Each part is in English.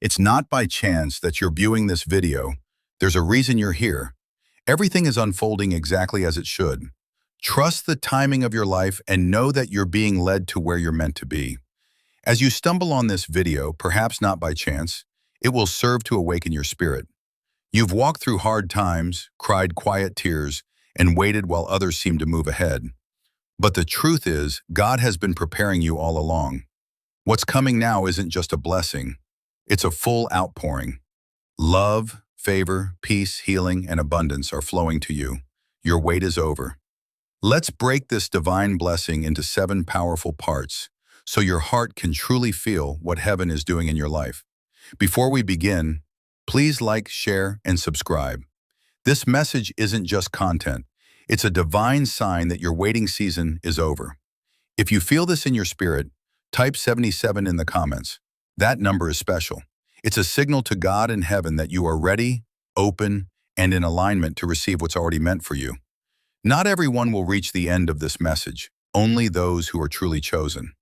It's not by chance that you're viewing this video. There's a reason you're here. Everything is unfolding exactly as it should. Trust the timing of your life and know that you're being led to where you're meant to be. As you stumble on this video, perhaps not by chance, it will serve to awaken your spirit. You've walked through hard times, cried quiet tears, and waited while others seem to move ahead. But the truth is, God has been preparing you all along. What's coming now isn't just a blessing. It's a full outpouring. Love, favor, peace, healing, and abundance are flowing to you. Your wait is over. Let's break this divine blessing into 7 powerful parts so your heart can truly feel what heaven is doing in your life. Before we begin, please like, share, and subscribe. This message isn't just content. It's a divine sign that your waiting season is over. If you feel this in your spirit, type 77 in the comments. That number is special. It's a signal to God in heaven that you are ready, open, and in alignment to receive what's already meant for you. Not everyone will reach the end of this message, only those who are truly chosen.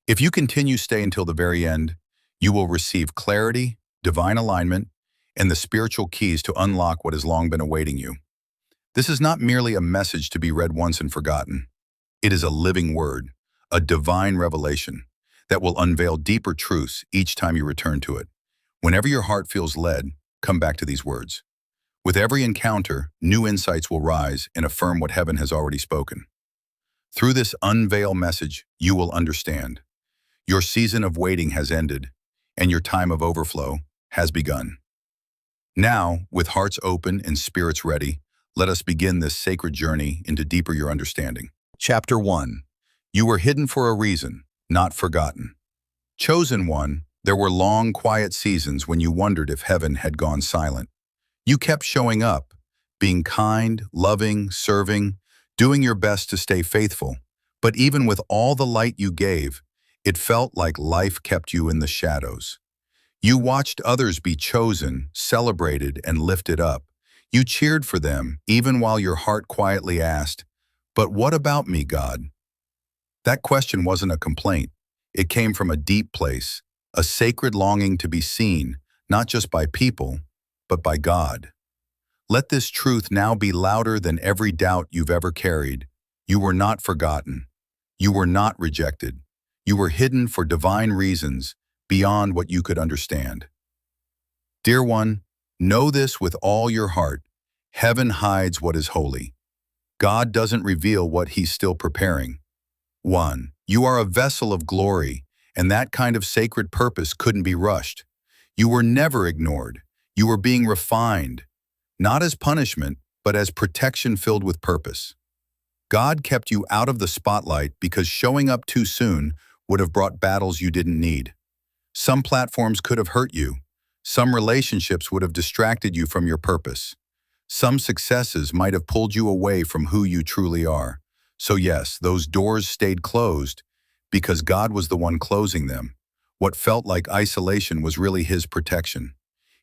If you continue to stay until the very end, you will receive clarity, divine alignment, and the spiritual keys to unlock what has long been awaiting you. This is not merely a message to be read once and forgotten. It is a living word, a divine revelation that will unveil deeper truths each time you return to it. Whenever your heart feels led, come back to these words. With every encounter, new insights will rise and affirm what heaven has already spoken. Through this unveiled message, you will understand. Your season of waiting has ended, and your time of overflow has begun. Now, with hearts open and spirits ready, let us begin this sacred journey into deeper your understanding. Chapter 1. You were hidden for a reason, not forgotten. Chosen one, there were long, quiet seasons when you wondered if heaven had gone silent. You kept showing up, being kind, loving, serving, doing your best to stay faithful. But even with all the light you gave, it felt like life kept you in the shadows. You watched others be chosen, celebrated, and lifted up. You cheered for them, even while your heart quietly asked, "But what about me, God?" That question wasn't a complaint. It came from a deep place, a sacred longing to be seen, not just by people, but by God. Let this truth now be louder than every doubt you've ever carried. You were not forgotten. You were not rejected. You were hidden for divine reasons beyond what you could understand. Dear one, know this with all your heart. Heaven hides what is holy. God doesn't reveal what he's still preparing. 1. You are a vessel of glory, and that kind of sacred purpose couldn't be rushed. You were never ignored. You were being refined, not as punishment, but as protection filled with purpose. God kept you out of the spotlight because showing up too soon would have brought battles you didn't need. Some platforms could have hurt you. Some relationships would have distracted you from your purpose. Some successes might have pulled you away from who you truly are. So yes, those doors stayed closed because God was the one closing them. What felt like isolation was really his protection.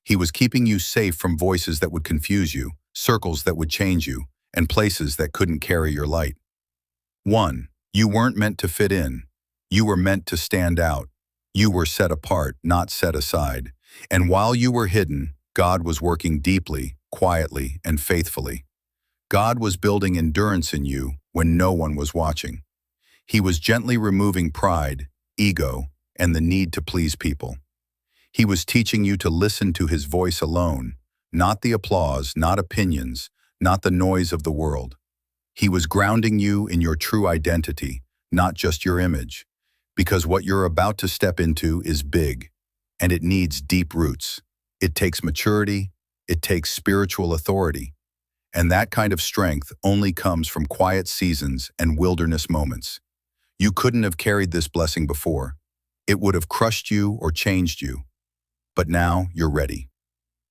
He was keeping you safe from voices that would confuse you, circles that would change you, and places that couldn't carry your light. 1. You weren't meant to fit in. You were meant to stand out. You were set apart, not set aside. And while you were hidden, God was working deeply, quietly, and faithfully. God was building endurance in you when no one was watching. He was gently removing pride, ego, and the need to please people. He was teaching you to listen to his voice alone, not the applause, not opinions, not the noise of the world. He was grounding you in your true identity, not just your image, because what you're about to step into is big, and it needs deep roots. It takes maturity, it takes spiritual authority, and that kind of strength only comes from quiet seasons and wilderness moments. You couldn't have carried this blessing before. It would have crushed you or changed you. But now you're ready.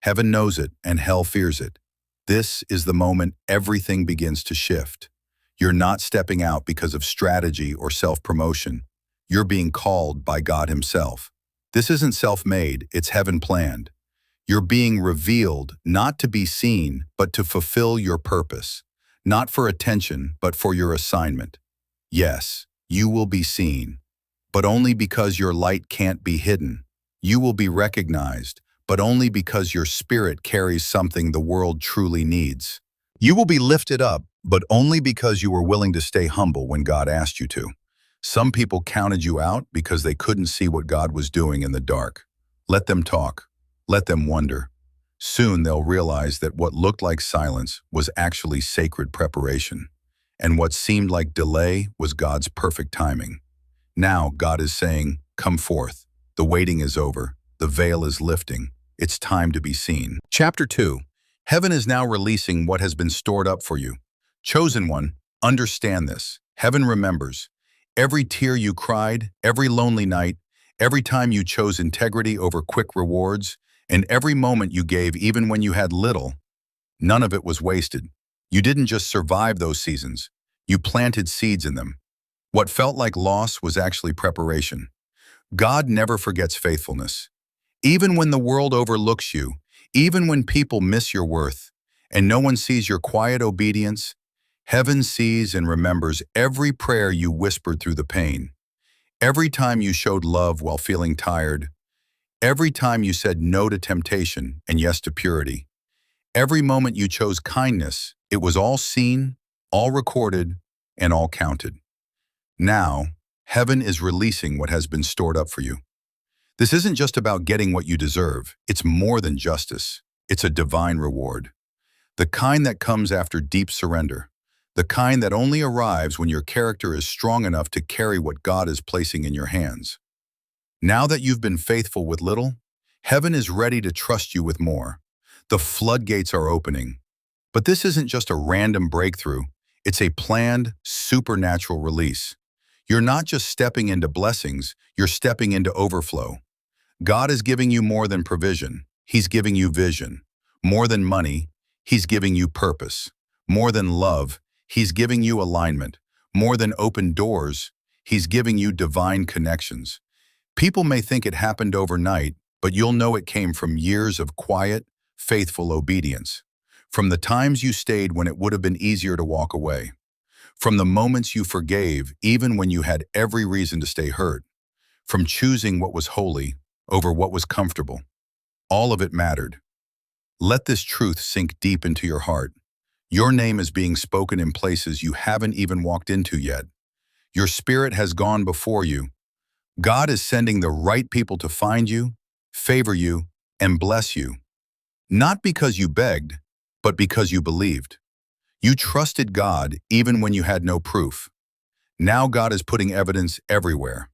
Heaven knows it and hell fears it. This is the moment everything begins to shift. You're not stepping out because of strategy or self-promotion. You're being called by God himself. This isn't self-made, it's heaven planned. You're being revealed not to be seen, but to fulfill your purpose. Not for attention, but for your assignment. Yes, you will be seen, but only because your light can't be hidden. You will be recognized, but only because your spirit carries something the world truly needs. You will be lifted up, but only because you were willing to stay humble when God asked you to. Some people counted you out because they couldn't see what God was doing in the dark. Let them talk. Let them wonder. Soon they'll realize that what looked like silence was actually sacred preparation, and what seemed like delay was God's perfect timing. Now God is saying, "Come forth. The waiting is over. The veil is lifting. It's time to be seen." Chapter 2. Heaven is now releasing what has been stored up for you. Chosen one, understand this. Heaven remembers. Every tear you cried, every lonely night, every time you chose integrity over quick rewards, and every moment you gave even when you had little, none of it was wasted. You didn't just survive those seasons. You planted seeds in them. What felt like loss was actually preparation. God never forgets faithfulness. Even when the world overlooks you, even when people miss your worth, and no one sees your quiet obedience, heaven sees and remembers every prayer you whispered through the pain, every time you showed love while feeling tired, every time you said no to temptation and yes to purity, every moment you chose kindness. It was all seen, all recorded, and all counted. Now, heaven is releasing what has been stored up for you. This isn't just about getting what you deserve. It's more than justice. It's a divine reward. The kind that comes after deep surrender. The kind that only arrives when your character is strong enough to carry what God is placing in your hands. Now that you've been faithful with little, heaven is ready to trust you with more. The floodgates are opening. But this isn't just a random breakthrough. It's a planned, supernatural release. You're not just stepping into blessings, you're stepping into overflow. God is giving you more than provision. He's giving you vision. More than money, He's giving you purpose. More than love, He's giving you alignment. More than open doors, He's giving you divine connections. People may think it happened overnight, but you'll know it came from years of quiet, faithful obedience. From the times you stayed when it would have been easier to walk away. From the moments you forgave even when you had every reason to stay hurt. From choosing what was holy over what was comfortable. All of it mattered. Let this truth sink deep into your heart. Your name is being spoken in places you haven't even walked into yet. Your spirit has gone before you. God is sending the right people to find you, favor you, and bless you. Not because you begged, but because you believed. You trusted God even when you had no proof. Now God is putting evidence everywhere.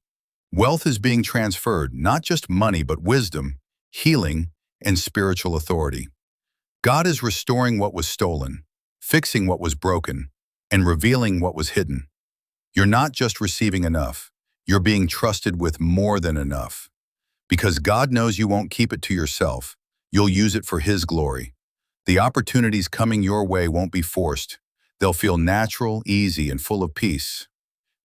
Wealth is being transferred, not just money, but wisdom, healing, and spiritual authority. God is restoring what was stolen, fixing what was broken, and revealing what was hidden. You're not just receiving enough, you're being trusted with more than enough. Because God knows you won't keep it to yourself, you'll use it for His glory. The opportunities coming your way won't be forced. They'll feel natural, easy, and full of peace.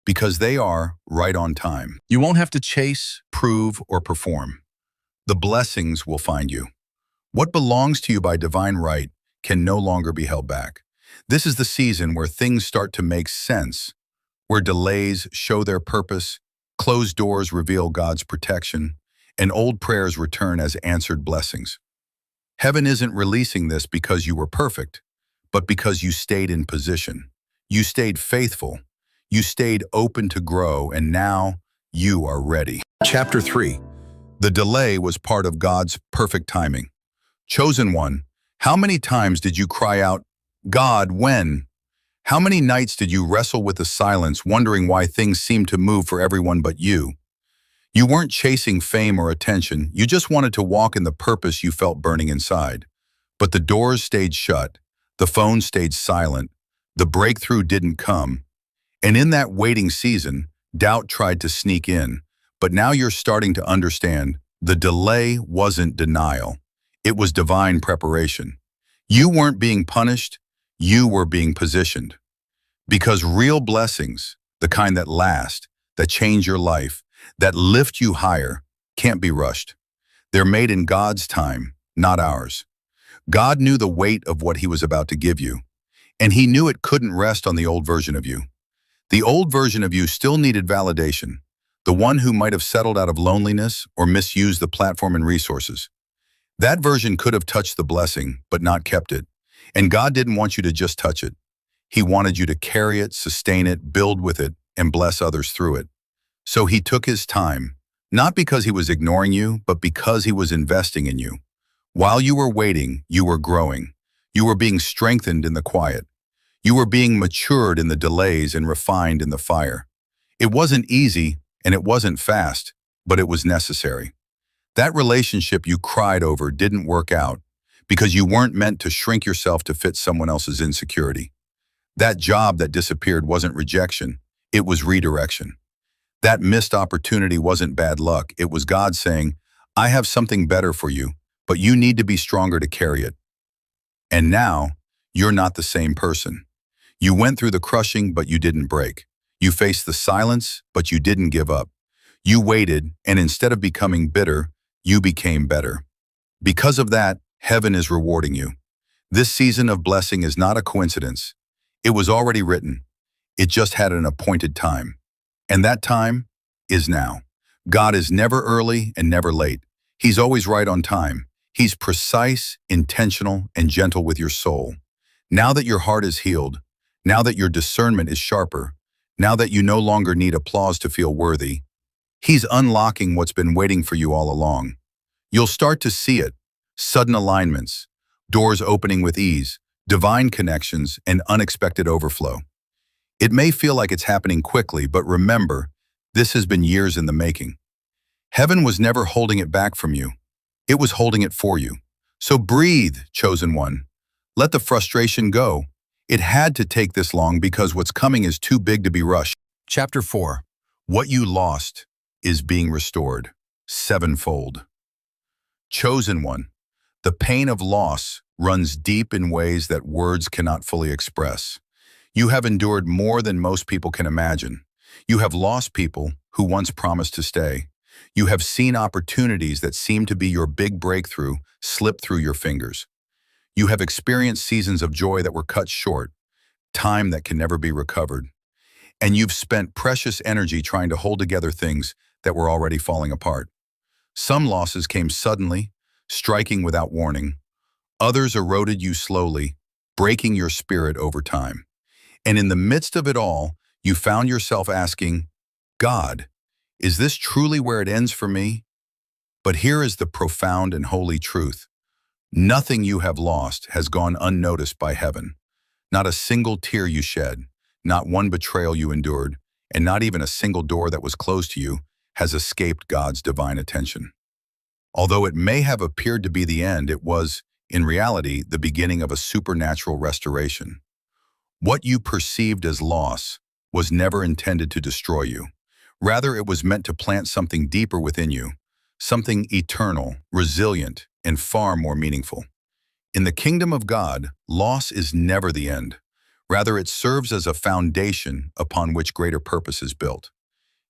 Because they are right on time. You won't have to chase, prove, or perform. The blessings will find you. What belongs to you by divine right can no longer be held back. This is the season where things start to make sense, where delays show their purpose, closed doors reveal God's protection, and old prayers return as answered blessings. Heaven isn't releasing this because you were perfect, but because you stayed in position. You stayed faithful. You stayed open to grow, and now you are ready. Chapter 3. The delay was part of God's perfect timing. Chosen one, how many times did you cry out, "God, when?" How many nights did you wrestle with the silence, wondering why things seemed to move for everyone but you? You weren't chasing fame or attention, you just wanted to walk in the purpose you felt burning inside. But the doors stayed shut, the phone stayed silent, the breakthrough didn't come. And in that waiting season, doubt tried to sneak in. But now you're starting to understand, the delay wasn't denial. It was divine preparation. You weren't being punished, you were being positioned. Because real blessings, the kind that last, that change your life, that lift you higher, can't be rushed. They're made in God's time, not ours. God knew the weight of what He was about to give you, and He knew it couldn't rest on the old version of you. The old version of you still needed validation. the one who might have settled out of loneliness or misused the platform and resources. That version could have touched the blessing, but not kept it. And God didn't want you to just touch it. He wanted you to carry it, sustain it, build with it, and bless others through it. So he took his time, not because he was ignoring you, but because he was investing in you. While you were waiting, you were growing. You were being strengthened in the quiet. You were being matured in the delays and refined in the fire. It wasn't easy and it wasn't fast, but it was necessary. That relationship you cried over didn't work out because you weren't meant to shrink yourself to fit someone else's insecurity. That job that disappeared wasn't rejection, it was redirection. That missed opportunity wasn't bad luck, it was God saying, I have something better for you, but you need to be stronger to carry it. And now, you're not the same person. You went through the crushing, but you didn't break. You faced the silence, but you didn't give up. You waited, and instead of becoming bitter, you became better. Because of that, heaven is rewarding you. This season of blessing is not a coincidence. It was already written. It just had an appointed time. And that time is now. God is never early and never late. He's always right on time. He's precise, intentional, and gentle with your soul. Now that your heart is healed, now that your discernment is sharper, now that you no longer need applause to feel worthy, He's unlocking what's been waiting for you all along. You'll start to see it, sudden alignments, doors opening with ease, divine connections, and unexpected overflow. It may feel like it's happening quickly, but remember, this has been years in the making. Heaven was never holding it back from you. It was holding it for you. So breathe, chosen one. Let the frustration go. It had to take this long because what's coming is too big to be rushed. Chapter 4. What you lost is being restored, sevenfold. Chosen one. The pain of loss runs deep in ways that words cannot fully express. You have endured more than most people can imagine. You have lost people who once promised to stay. You have seen opportunities that seemed to be your big breakthrough slip through your fingers. You have experienced seasons of joy that were cut short, time that can never be recovered. And you've spent precious energy trying to hold together things that were already falling apart. Some losses came suddenly, striking without warning. Others eroded you slowly, breaking your spirit over time. And in the midst of it all, you found yourself asking, God, is this truly where it ends for me? But here is the profound and holy truth. Nothing you have lost has gone unnoticed by heaven. Not a single tear you shed, not one betrayal you endured, and not even a single door that was closed to you has escaped God's divine attention. Although it may have appeared to be the end, it was, in reality, the beginning of a supernatural restoration. What you perceived as loss was never intended to destroy you. Rather, it was meant to plant something deeper within you, something eternal, resilient, and far more meaningful. In the kingdom of God, loss is never the end. Rather, it serves as a foundation upon which greater purpose is built.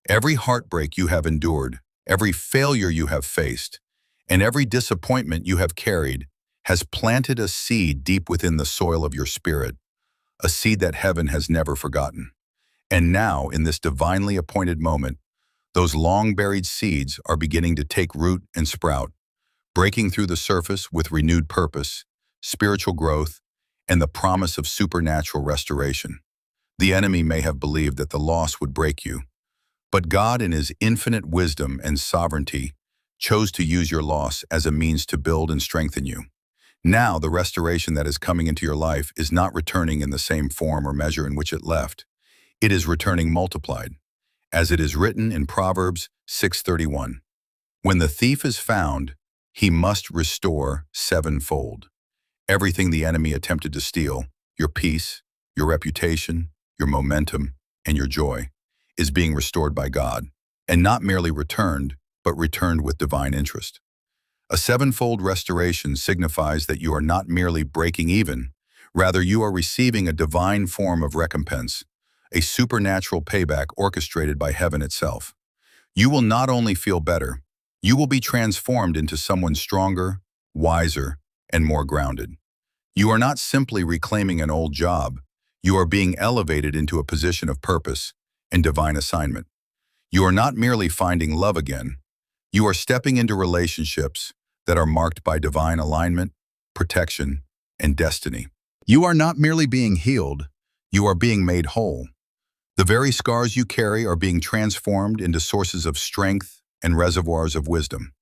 Every heartbreak you have endured, every failure you have faced, and every disappointment you have carried has planted a seed deep within the soil of your spirit, a seed that heaven has never forgotten. And now, in this divinely appointed moment, those long-buried seeds are beginning to take root and sprout, breaking through the surface with renewed purpose, spiritual growth, and the promise of supernatural restoration. The enemy may have believed that the loss would break you, but God, in His infinite wisdom and sovereignty, chose to use your loss as a means to build and strengthen you. Now, the restoration that is coming into your life is not returning in the same form or measure in which it left. It is returning multiplied, as it is written in Proverbs 6:31. When the thief is found, he must restore sevenfold. Everything the enemy attempted to steal, your peace, your reputation, your momentum, and your joy, is being restored by God, and not merely returned, but returned with divine interest. A sevenfold restoration signifies that you are not merely breaking even, rather you are receiving a divine form of recompense, a supernatural payback orchestrated by heaven itself. You will not only feel better, you will be transformed into someone stronger, wiser, and more grounded. You are not simply reclaiming an old job, you are being elevated into a position of purpose and divine assignment. You are not merely finding love again. You are stepping into relationships that are marked by divine alignment, protection, and destiny. You are not merely being healed, you are being made whole. The very scars you carry are being transformed into sources of strength and reservoirs of wisdom.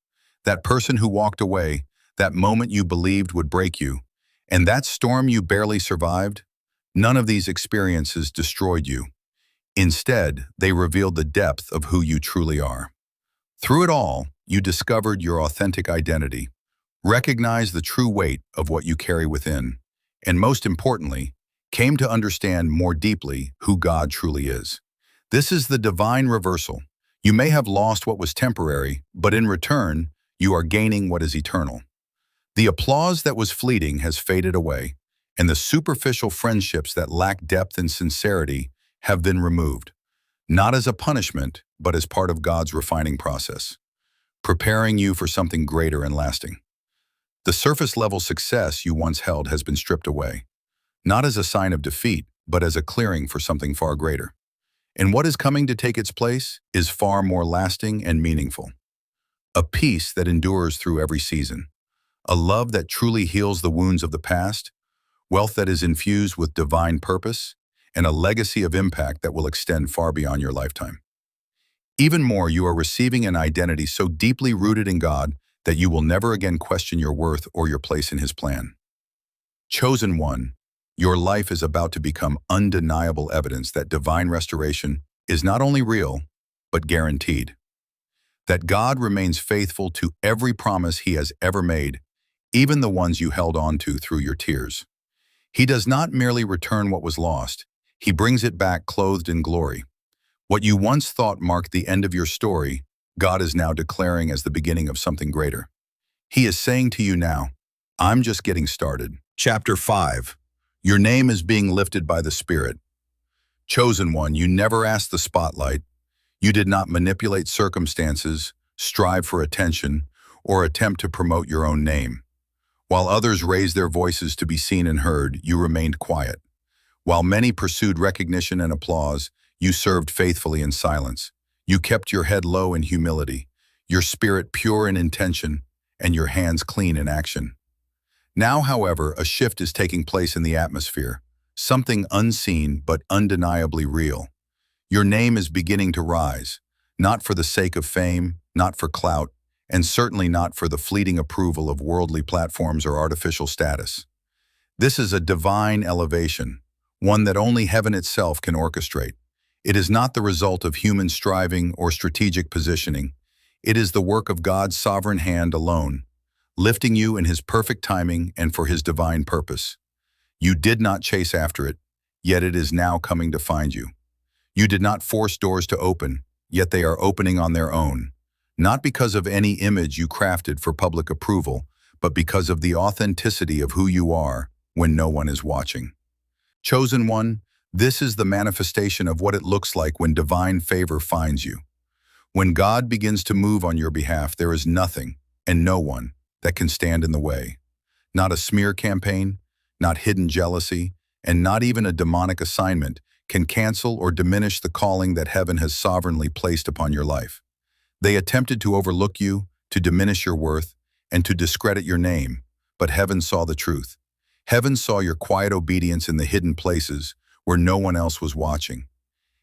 That person who walked away, that moment you believed would break you, and that storm you barely survived, none of these experiences destroyed you. Instead, they revealed the depth of who you truly are. Through it all, you discovered your authentic identity, recognized the true weight of what you carry within, and most importantly, came to understand more deeply who God truly is. This is the divine reversal. You may have lost what was temporary, but in return, you are gaining what is eternal. The applause that was fleeting has faded away, and the superficial friendships that lack depth and sincerity have been removed, not as a punishment, but as part of God's refining process, preparing you for something greater and lasting. The surface-level success you once held has been stripped away, not as a sign of defeat, but as a clearing for something far greater. And what is coming to take its place is far more lasting and meaningful. A peace that endures through every season, a love that truly heals the wounds of the past, wealth that is infused with divine purpose, and a legacy of impact that will extend far beyond your lifetime. Even more, you are receiving an identity so deeply rooted in God that you will never again question your worth or your place in His plan. Chosen one, your life is about to become undeniable evidence that divine restoration is not only real, but guaranteed. That God remains faithful to every promise He has ever made, even the ones you held on to through your tears. He does not merely return what was lost, He brings it back clothed in glory. What you once thought marked the end of your story, God is now declaring as the beginning of something greater. He is saying to you now, I'm just getting started. Chapter 5. Your name is being lifted by the Spirit. Chosen one, you never asked the spotlight. You did not manipulate circumstances, strive for attention, or attempt to promote your own name. While others raised their voices to be seen and heard, you remained quiet. While many pursued recognition and applause, you served faithfully in silence. You kept your head low in humility, your spirit pure in intention, and your hands clean in action. Now, however, a shift is taking place in the atmosphere, something unseen but undeniably real. Your name is beginning to rise, not for the sake of fame, not for clout, and certainly not for the fleeting approval of worldly platforms or artificial status. This is a divine elevation, one that only heaven itself can orchestrate. It is not the result of human striving or strategic positioning. It is the work of God's sovereign hand alone, lifting you in His perfect timing and for His divine purpose. You did not chase after it, yet it is now coming to find you. You did not force doors to open, yet they are opening on their own, not because of any image you crafted for public approval, but because of the authenticity of who you are when no one is watching. Chosen one, this is the manifestation of what it looks like when divine favor finds you. When God begins to move on your behalf, there is nothing and no one that can stand in the way. Not a smear campaign, not hidden jealousy, and not even a demonic assignment can cancel or diminish the calling that heaven has sovereignly placed upon your life. They attempted to overlook you, to diminish your worth, and to discredit your name, but heaven saw the truth. Heaven saw your quiet obedience in the hidden places where no one else was watching.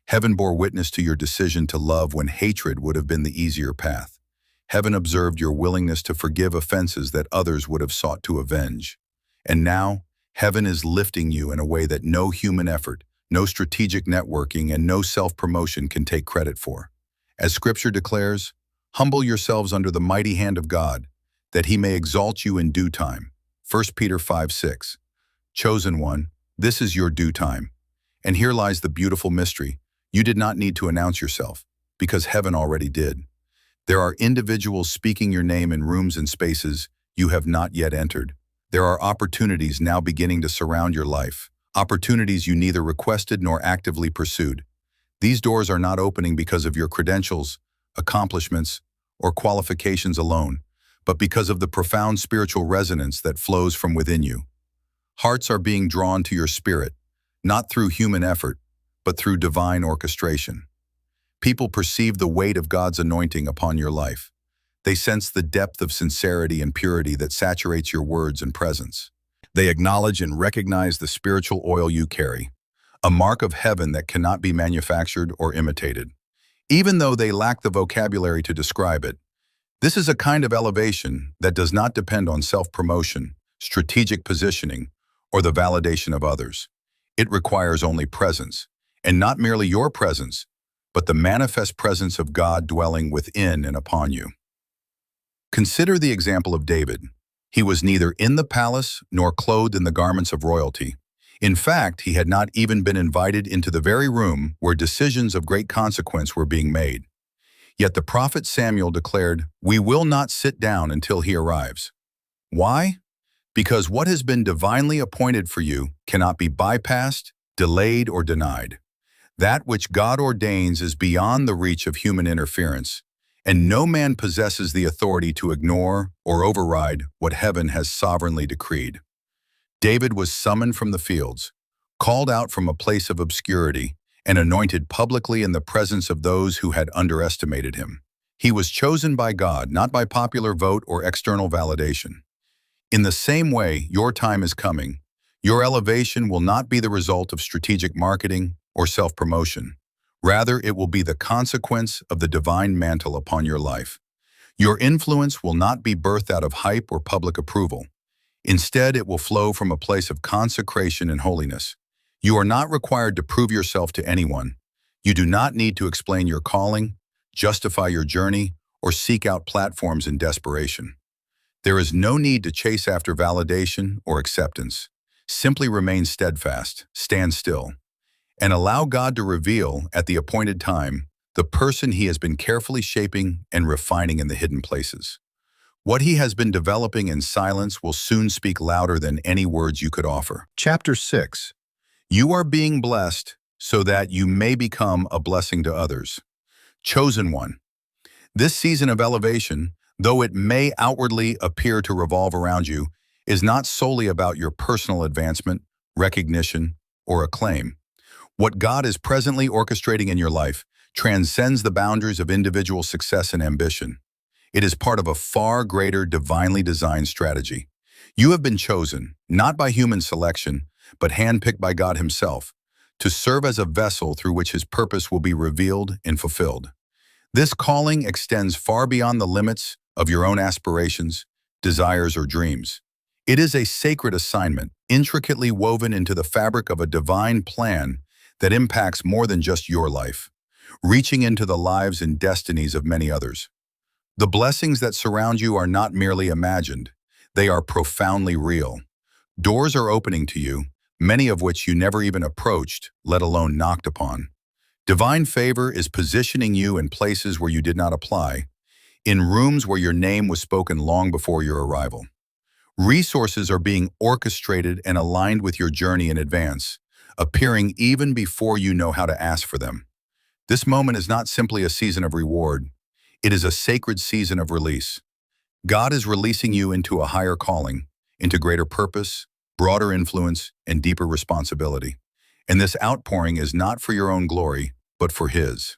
Heaven bore witness to your decision to love when hatred would have been the easier path. Heaven observed your willingness to forgive offenses that others would have sought to avenge. And now, heaven is lifting you in a way that no human effort, no strategic networking, and no self-promotion can take credit for. As Scripture declares, humble yourselves under the mighty hand of God, that He may exalt you in due time. 1 Peter 5:6. Chosen one, this is your due time. And here lies the beautiful mystery. You did not need to announce yourself, because heaven already did. There are individuals speaking your name in rooms and spaces you have not yet entered. There are opportunities now beginning to surround your life, opportunities you neither requested nor actively pursued. These doors are not opening because of your credentials, accomplishments, or qualifications alone, but because of the profound spiritual resonance that flows from within you. Hearts are being drawn to your spirit, not through human effort, but through divine orchestration. People perceive the weight of God's anointing upon your life. They sense the depth of sincerity and purity that saturates your words and presence. They acknowledge and recognize the spiritual oil you carry, a mark of heaven that cannot be manufactured or imitated. Even though they lack the vocabulary to describe it, this is a kind of elevation that does not depend on self-promotion, strategic positioning, or the validation of others. It requires only presence, and not merely your presence, but the manifest presence of God dwelling within and upon you. Consider the example of David. He was neither in the palace nor clothed in the garments of royalty. In fact, he had not even been invited into the very room where decisions of great consequence were being made. Yet the prophet Samuel declared, "We will not sit down until he arrives." Why? Because what has been divinely appointed for you cannot be bypassed, delayed, or denied. That which God ordains is beyond the reach of human interference, and no man possesses the authority to ignore or override what heaven has sovereignly decreed. David was summoned from the fields, called out from a place of obscurity, and anointed publicly in the presence of those who had underestimated him. He was chosen by God, not by popular vote or external validation. In the same way, your time is coming. Your elevation will not be the result of strategic marketing or self-promotion. Rather, it will be the consequence of the divine mantle upon your life. Your influence will not be birthed out of hype or public approval. Instead, it will flow from a place of consecration and holiness. You are not required to prove yourself to anyone. You do not need to explain your calling, justify your journey, or seek out platforms in desperation. There is no need to chase after validation or acceptance. Simply remain steadfast, stand still, and allow God to reveal, at the appointed time, the person He has been carefully shaping and refining in the hidden places. What He has been developing in silence will soon speak louder than any words you could offer. Chapter 6. You are being blessed so that you may become a blessing to others. Chosen one. This season of elevation, though it may outwardly appear to revolve around you, is not solely about your personal advancement, recognition, or acclaim. What God is presently orchestrating in your life transcends the boundaries of individual success and ambition. It is part of a far greater divinely designed strategy. You have been chosen, not by human selection, but handpicked by God Himself, to serve as a vessel through which His purpose will be revealed and fulfilled. This calling extends far beyond the limits of your own aspirations, desires, or dreams. It is a sacred assignment, intricately woven into the fabric of a divine plan that impacts more than just your life, reaching into the lives and destinies of many others. The blessings that surround you are not merely imagined, they are profoundly real. Doors are opening to you, many of which you never even approached, let alone knocked upon. Divine favor is positioning you in places where you did not apply, in rooms where your name was spoken long before your arrival. Resources are being orchestrated and aligned with your journey in advance, appearing even before you know how to ask for them. This moment is not simply a season of reward, it is a sacred season of release. God is releasing you into a higher calling, into greater purpose, broader influence, and deeper responsibility. And this outpouring is not for your own glory, but for His.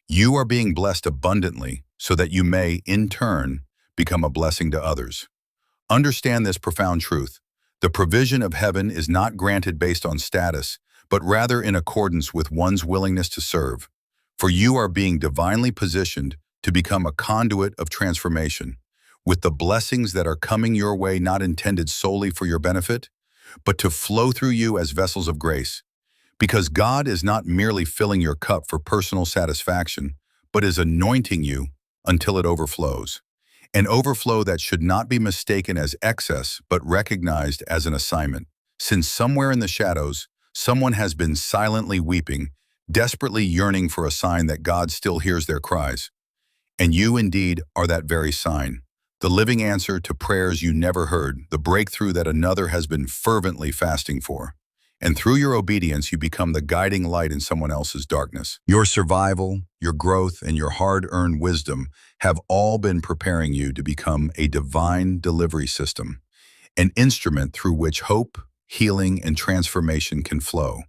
You are being blessed abundantly so that you may, in turn, become a blessing to others. Understand this profound truth. The provision of heaven is not granted based on status, but rather in accordance with one's willingness to serve. For you are being divinely positioned to become a conduit of transformation, with the blessings that are coming your way not intended solely for your benefit, but to flow through you as vessels of grace. Because God is not merely filling your cup for personal satisfaction, but is anointing you until it overflows. An overflow that should not be mistaken as excess, but recognized as an assignment. Since somewhere in the shadows, someone has been silently weeping, desperately yearning for a sign that God still hears their cries. And you indeed are that very sign, the living answer to prayers you never heard, the breakthrough that another has been fervently fasting for. And through your obedience, you become the guiding light in someone else's darkness. Your survival, your growth, and your hard-earned wisdom have all been preparing you to become a divine delivery system, an instrument through which hope, healing, and transformation can flow.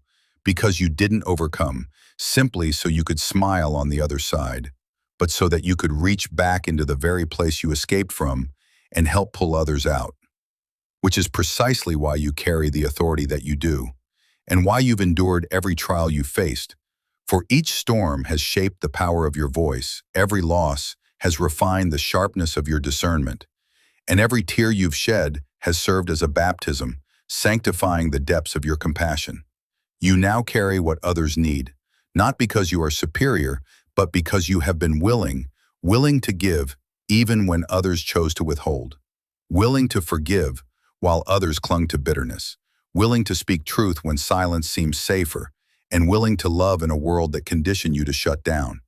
because you didn't overcome, simply so you could smile on the other side, but so that you could reach back into the very place you escaped from and help pull others out, which is precisely why you carry the authority that you do, and why you've endured every trial you faced. For each storm has shaped the power of your voice, every loss has refined the sharpness of your discernment, and every tear you've shed has served as a baptism, sanctifying the depths of your compassion. You now carry what others need, not because you are superior, but because you have been willing to give even when others chose to withhold, willing to forgive while others clung to bitterness, willing to speak truth when silence seems safer, and willing to love in a world that conditioned you to shut down.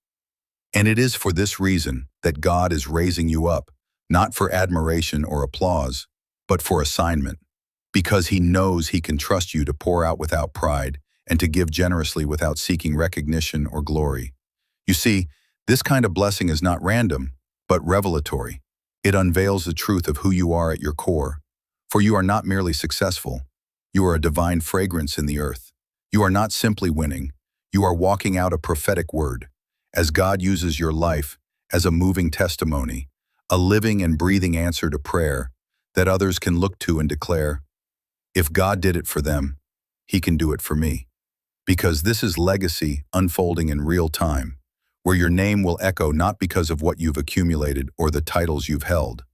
And it is for this reason that God is raising you up, not for admiration or applause, but for assignment, because He knows He can trust you to pour out without pride and to give generously without seeking recognition or glory. You see, this kind of blessing is not random, but revelatory. It unveils the truth of who you are at your core. For you are not merely successful. You are a divine fragrance in the earth. You are not simply winning. You are walking out a prophetic word, as God uses your life as a moving testimony, a living and breathing answer to prayer that others can look to and declare, if God did it for them, He can do it for me. Because this is legacy unfolding in real time, where your name will echo not because of what you've accumulated or the titles you've held,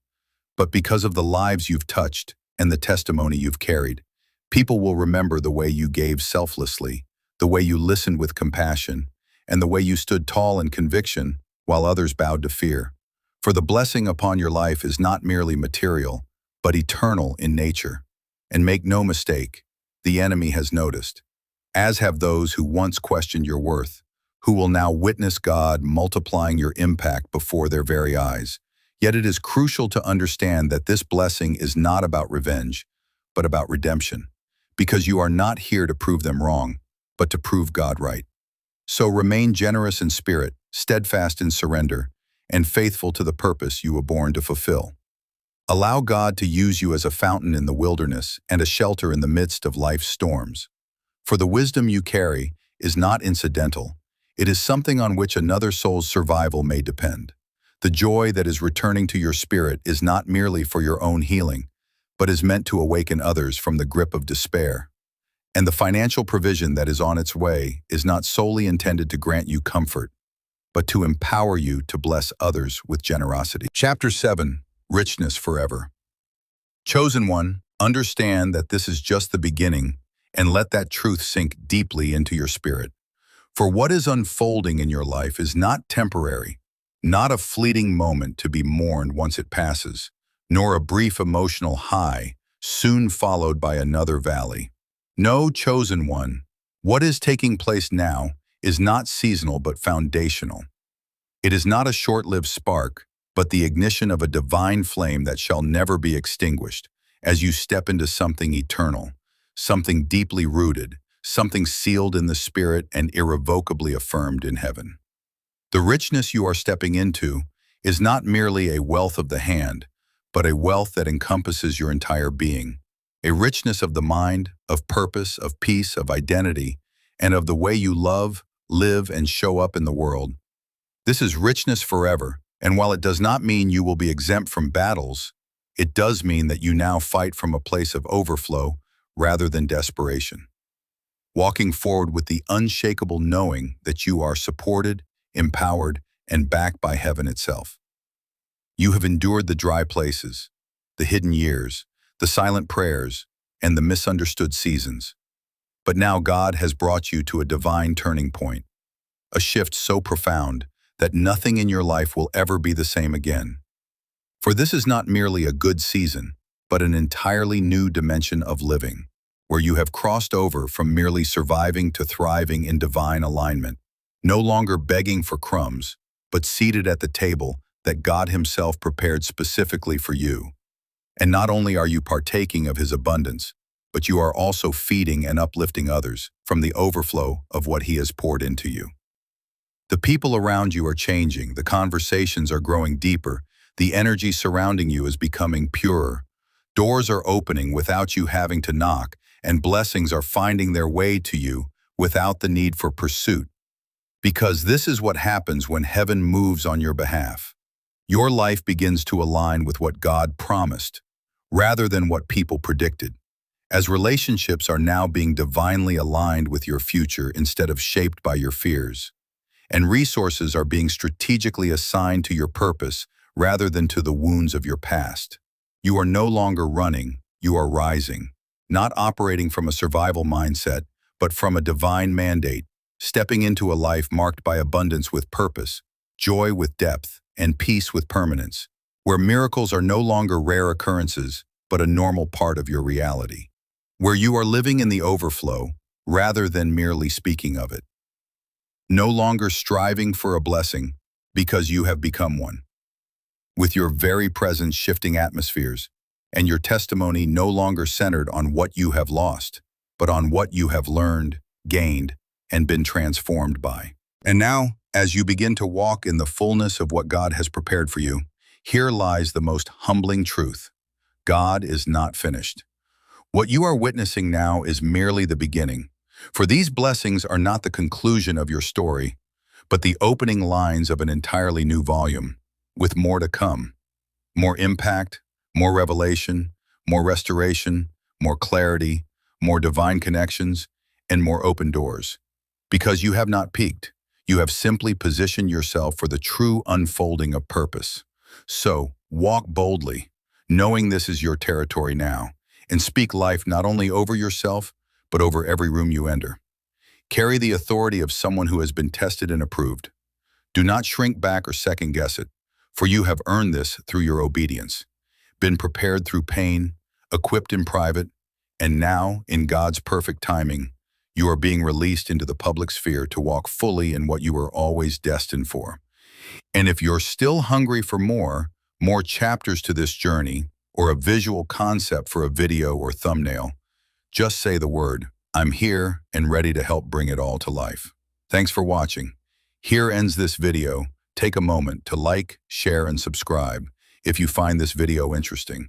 but because of the lives you've touched and the testimony you've carried. People will remember the way you gave selflessly, the way you listened with compassion, and the way you stood tall in conviction while others bowed to fear. For the blessing upon your life is not merely material, but eternal in nature. And make no mistake, the enemy has noticed, as have those who once questioned your worth, who will now witness God multiplying your impact before their very eyes. Yet it is crucial to understand that this blessing is not about revenge, but about redemption, because you are not here to prove them wrong, but to prove God right. So remain generous in spirit, steadfast in surrender, and faithful to the purpose you were born to fulfill. Allow God to use you as a fountain in the wilderness and a shelter in the midst of life's storms. For the wisdom you carry is not incidental. It is something on which another soul's survival may depend. The joy that is returning to your spirit is not merely for your own healing, but is meant to awaken others from the grip of despair. And the financial provision that is on its way is not solely intended to grant you comfort, but to empower you to bless others with generosity. Chapter 7. Richness Forever. Chosen one, understand that this is just the beginning, and let that truth sink deeply into your spirit. For what is unfolding in your life is not temporary, not a fleeting moment to be mourned once it passes, nor a brief emotional high, soon followed by another valley. No, chosen one, what is taking place now is not seasonal but foundational. It is not a short-lived spark, but the ignition of a divine flame that shall never be extinguished as you step into something eternal, something deeply rooted, something sealed in the spirit and irrevocably affirmed in heaven. The richness you are stepping into is not merely a wealth of the hand, but a wealth that encompasses your entire being, a richness of the mind, of purpose, of peace, of identity, and of the way you love, live, and show up in the world. This is richness forever, and while it does not mean you will be exempt from battles, it does mean that you now fight from a place of overflow rather than desperation, walking forward with the unshakable knowing that you are supported, empowered, and backed by heaven itself. You have endured the dry places, the hidden years, the silent prayers, and the misunderstood seasons. But now God has brought you to a divine turning point, a shift so profound that nothing in your life will ever be the same again. For this is not merely a good season, but an entirely new dimension of living, where you have crossed over from merely surviving to thriving in divine alignment, no longer begging for crumbs, but seated at the table that God Himself prepared specifically for you. And not only are you partaking of His abundance, but you are also feeding and uplifting others from the overflow of what He has poured into you. The people around you are changing, the conversations are growing deeper, the energy surrounding you is becoming purer. Doors are opening without you having to knock, and blessings are finding their way to you without the need for pursuit. Because this is what happens when heaven moves on your behalf. Your life begins to align with what God promised, rather than what people predicted, as relationships are now being divinely aligned with your future instead of shaped by your fears, and resources are being strategically assigned to your purpose rather than to the wounds of your past. You are no longer running, you are rising, not operating from a survival mindset, but from a divine mandate, stepping into a life marked by abundance with purpose, joy with depth, and peace with permanence, where miracles are no longer rare occurrences, but a normal part of your reality, where you are living in the overflow rather than merely speaking of it, no longer striving for a blessing because you have become one, with your very presence shifting atmospheres, and your testimony no longer centered on what you have lost, but on what you have learned, gained, and been transformed by. And now, as you begin to walk in the fullness of what God has prepared for you, here lies the most humbling truth. God is not finished. What you are witnessing now is merely the beginning, for these blessings are not the conclusion of your story, but the opening lines of an entirely new volume, with more to come. More impact, more revelation, more restoration, more clarity, more divine connections, and more open doors. Because you have not peaked, you have simply positioned yourself for the true unfolding of purpose. So, walk boldly, knowing this is your territory now, and speak life not only over yourself, but over every room you enter. Carry the authority of someone who has been tested and approved. Do not shrink back or second guess it, for you have earned this through your obedience, been prepared through pain, equipped in private, and now, in God's perfect timing, you are being released into the public sphere to walk fully in what you were always destined for. And if you're still hungry for more chapters to this journey, or a visual concept for a video or thumbnail, just say the word. I'm here and ready to help bring it all to life. Thanks for watching. Here ends this video. Take a moment to like, share, and subscribe if you find this video interesting.